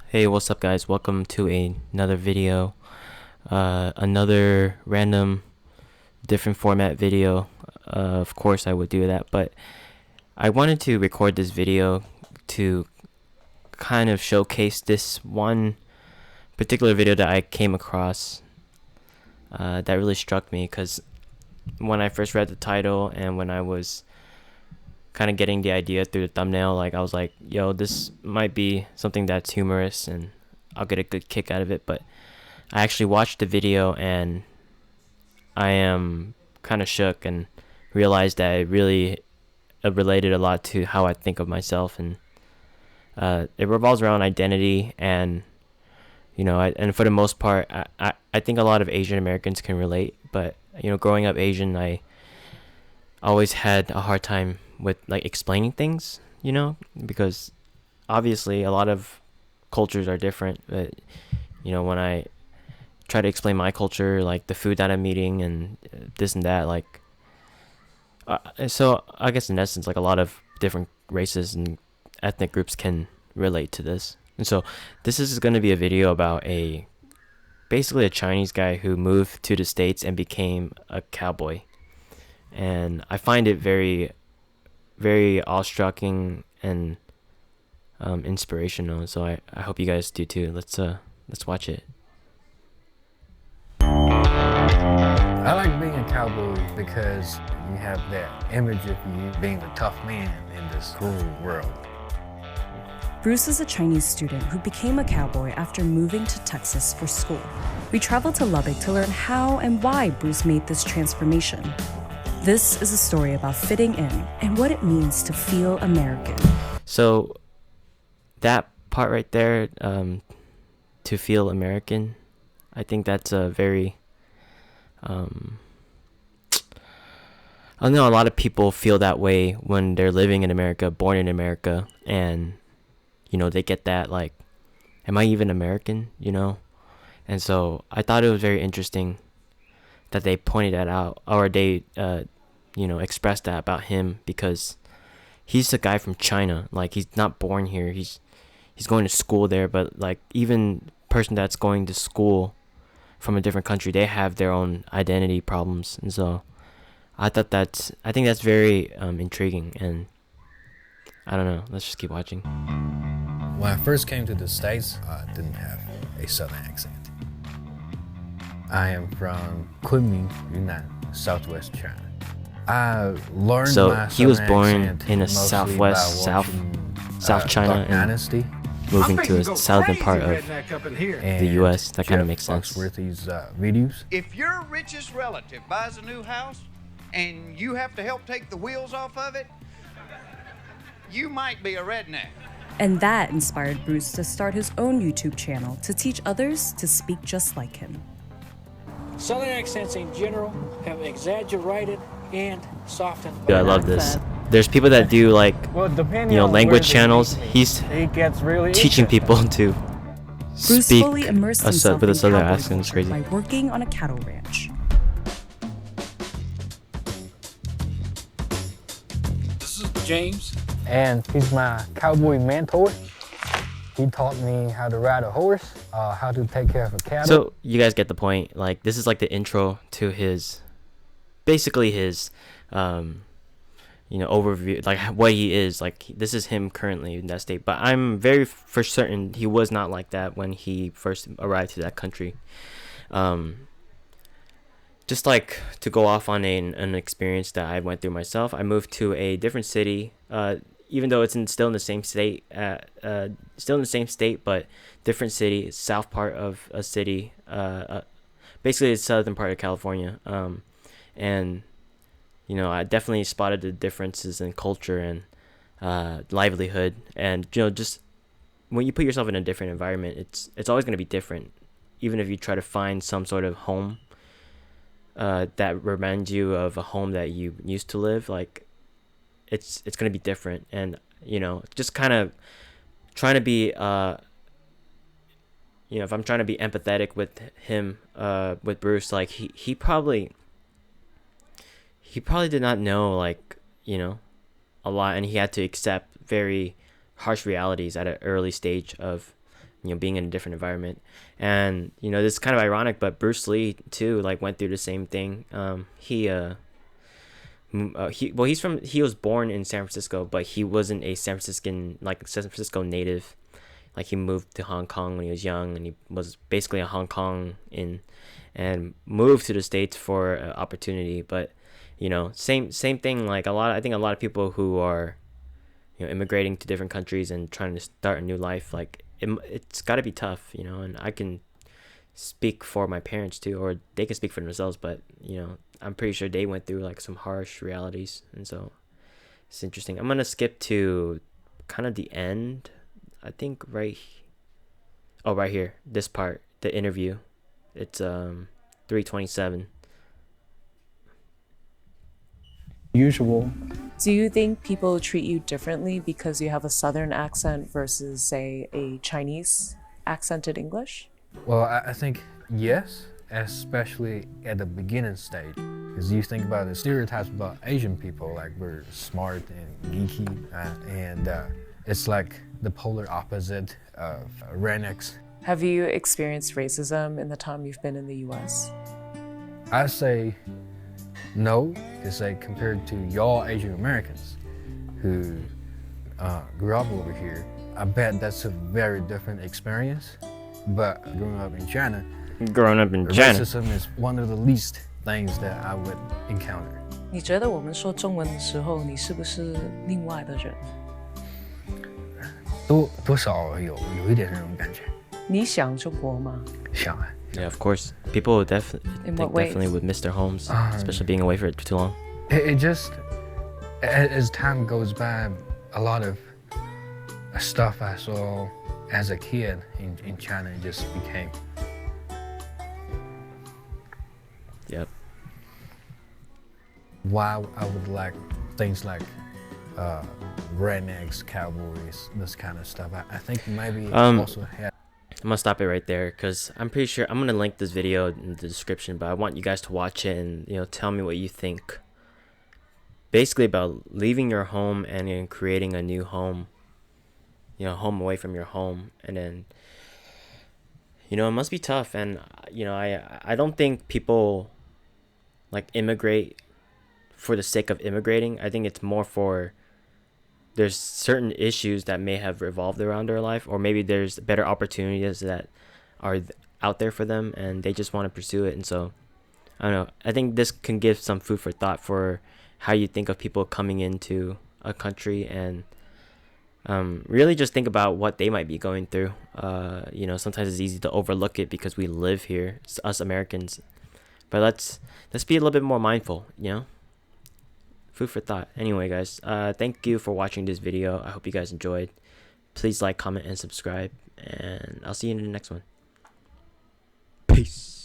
Hey, what's up, guys? Welcome to another video. Another random, different format video. Of course, I would do that, but I wanted to record this video to kind of showcase this one particular video that I came across that really struck me because when I first read the title and when I was kind of getting the idea through the thumbnail, like I was like, yo, this might be something that's humorous and I'll get a good kick out of it. But I actually watched the video and I am kind of shook and realized that it really related a lot to how I think of myself, and it revolves around identity. And and for the most part, I think a lot of Asian Americans can relate. But growing up Asian, I always had a hard time with like explaining things, because obviously a lot of cultures are different. But when I try to explain my culture, like the food that I'm eating and this and that, like so I guess in essence, like a lot of different races and ethnic groups can relate to this. And so this is going to be a video about basically a Chinese guy who moved to the States and became a cowboy. And I find it very, very awestrucking and inspirational. So I hope you guys do too. Let's watch it. I like being a cowboy because you have that image of you being a tough man in this cruel world. Bruce is a Chinese student who became a cowboy after moving to Texas for school. We traveled to Lubbock to learn how and why Bruce made this transformation. This is a story about fitting in and what it means to feel American. So that part right there, to feel American, I think that's a very I know a lot of people feel that way when they're living in America, born in America, and they get that, like, am I even American? And so I thought it was very interesting that they pointed that out, or they expressed that about him, because he's a guy from China. Like, he's not born here. He's going to school there, but like even person that's going to school from a different country, they have their own identity problems. And so I think that's very intriguing, and I don't know, let's just keep watching. When I first came to the States, I didn't have a southern accent. I am from Kunming, Yunnan, southwest China. I learned So my he was southern born accent in a mostly southwest, by watching, South China, Dark and Dynasty moving to a southern part of and the US. That kind of Jeff makes sense. Foxworthy's videos. If your richest relative buys a new house and you have to help take the wheels off of it, you might be a redneck. And that inspired Bruce to start his own YouTube channel to teach others to speak just like him. Southern accents in general have exaggerated and softened. Yeah, I love this. There's people that do like language channels. He's teaching people to Bruce speak fully immersed himself with a in southern cowboy accent. It's culture crazy. by working on a cattle ranch. This is James. And he's my cowboy mentor. He taught me how to ride a horse, how to take care of a cattle. So you guys get the point. Like, this is like the intro to basically his overview, like what he is. Like, this is him currently in that state. But I'm very for certain he was not like that when he first arrived to that country. Just like to go off on an experience that I went through myself. I moved to a different city, even though it's still in the same state, but different city, south part of a city, basically the southern part of California. And I definitely spotted the differences in culture and livelihood. And just when you put yourself in a different environment, it's always going to be different, even if you try to find some sort of home that reminds you of a home that you used to live. Like, it's going to be different. And just kind of trying to be if I'm trying to be empathetic with him, with Bruce, like he probably did not know, like, a lot, and he had to accept very harsh realities at an early stage of being in a different environment. And this is kind of ironic, but Bruce Lee too like went through the same thing. He was born in San Francisco, but he wasn't a San Francisco native. Like he moved to Hong Kong when he was young, and he was basically a Hong Kong and moved to the States for an opportunity. But same thing. Like I think a lot of people who are immigrating to different countries and trying to start a new life, like it's got to be tough, and I can speak for my parents too, or they can speak for themselves, but I'm pretty sure they went through like some harsh realities, and so it's interesting. I'm gonna skip to kind of the end, I think, right here, this part, the interview. It's 3:27. Usual. Do you think people treat you differently because you have a Southern accent versus, say, a Chinese accented English? Well, I think yes, especially at the beginning stage. Because you think about the stereotypes about Asian people, like we're smart and geeky, and it's like the polar opposite of rednecks. Have you experienced racism in the time you've been in the US? I say no, because compared to y'all Asian Americans who grew up over here, I bet that's a very different experience. But growing up in China, racism is one of the least things that I would encounter. 你觉得我们说中文的时候，你是不是另外的人？多少有一点那种感觉。你想中国吗？想啊。Yeah, of course. People In what ways? definitely would miss their homes, especially being away for too long. It just, as time goes by, a lot of stuff I saw as a kid in China just became. Yep. Why I would like things like rednecks, cowboys, this kind of stuff. I think maybe also had. I'm gonna stop it right there because I'm pretty sure I'm gonna link this video in the description, but I want you guys to watch it and tell me what you think. Basically about leaving your home and then creating a new home. Home away from your home, and then it must be tough. And I don't think people like immigrate for the sake of immigrating. I think it's more for there's certain issues that may have revolved around their life, or maybe there's better opportunities that are out there for them and they just want to pursue it. And so I don't know, I think this can give some food for thought for how you think of people coming into a country, and really just think about what they might be going through. Sometimes it's easy to overlook it because we live here, it's us Americans, but let's be a little bit more mindful. Food for thought. Anyway, guys, thank you for watching this video. I hope you guys enjoyed. Please like, comment, and subscribe, and I'll see you in the next one. Peace.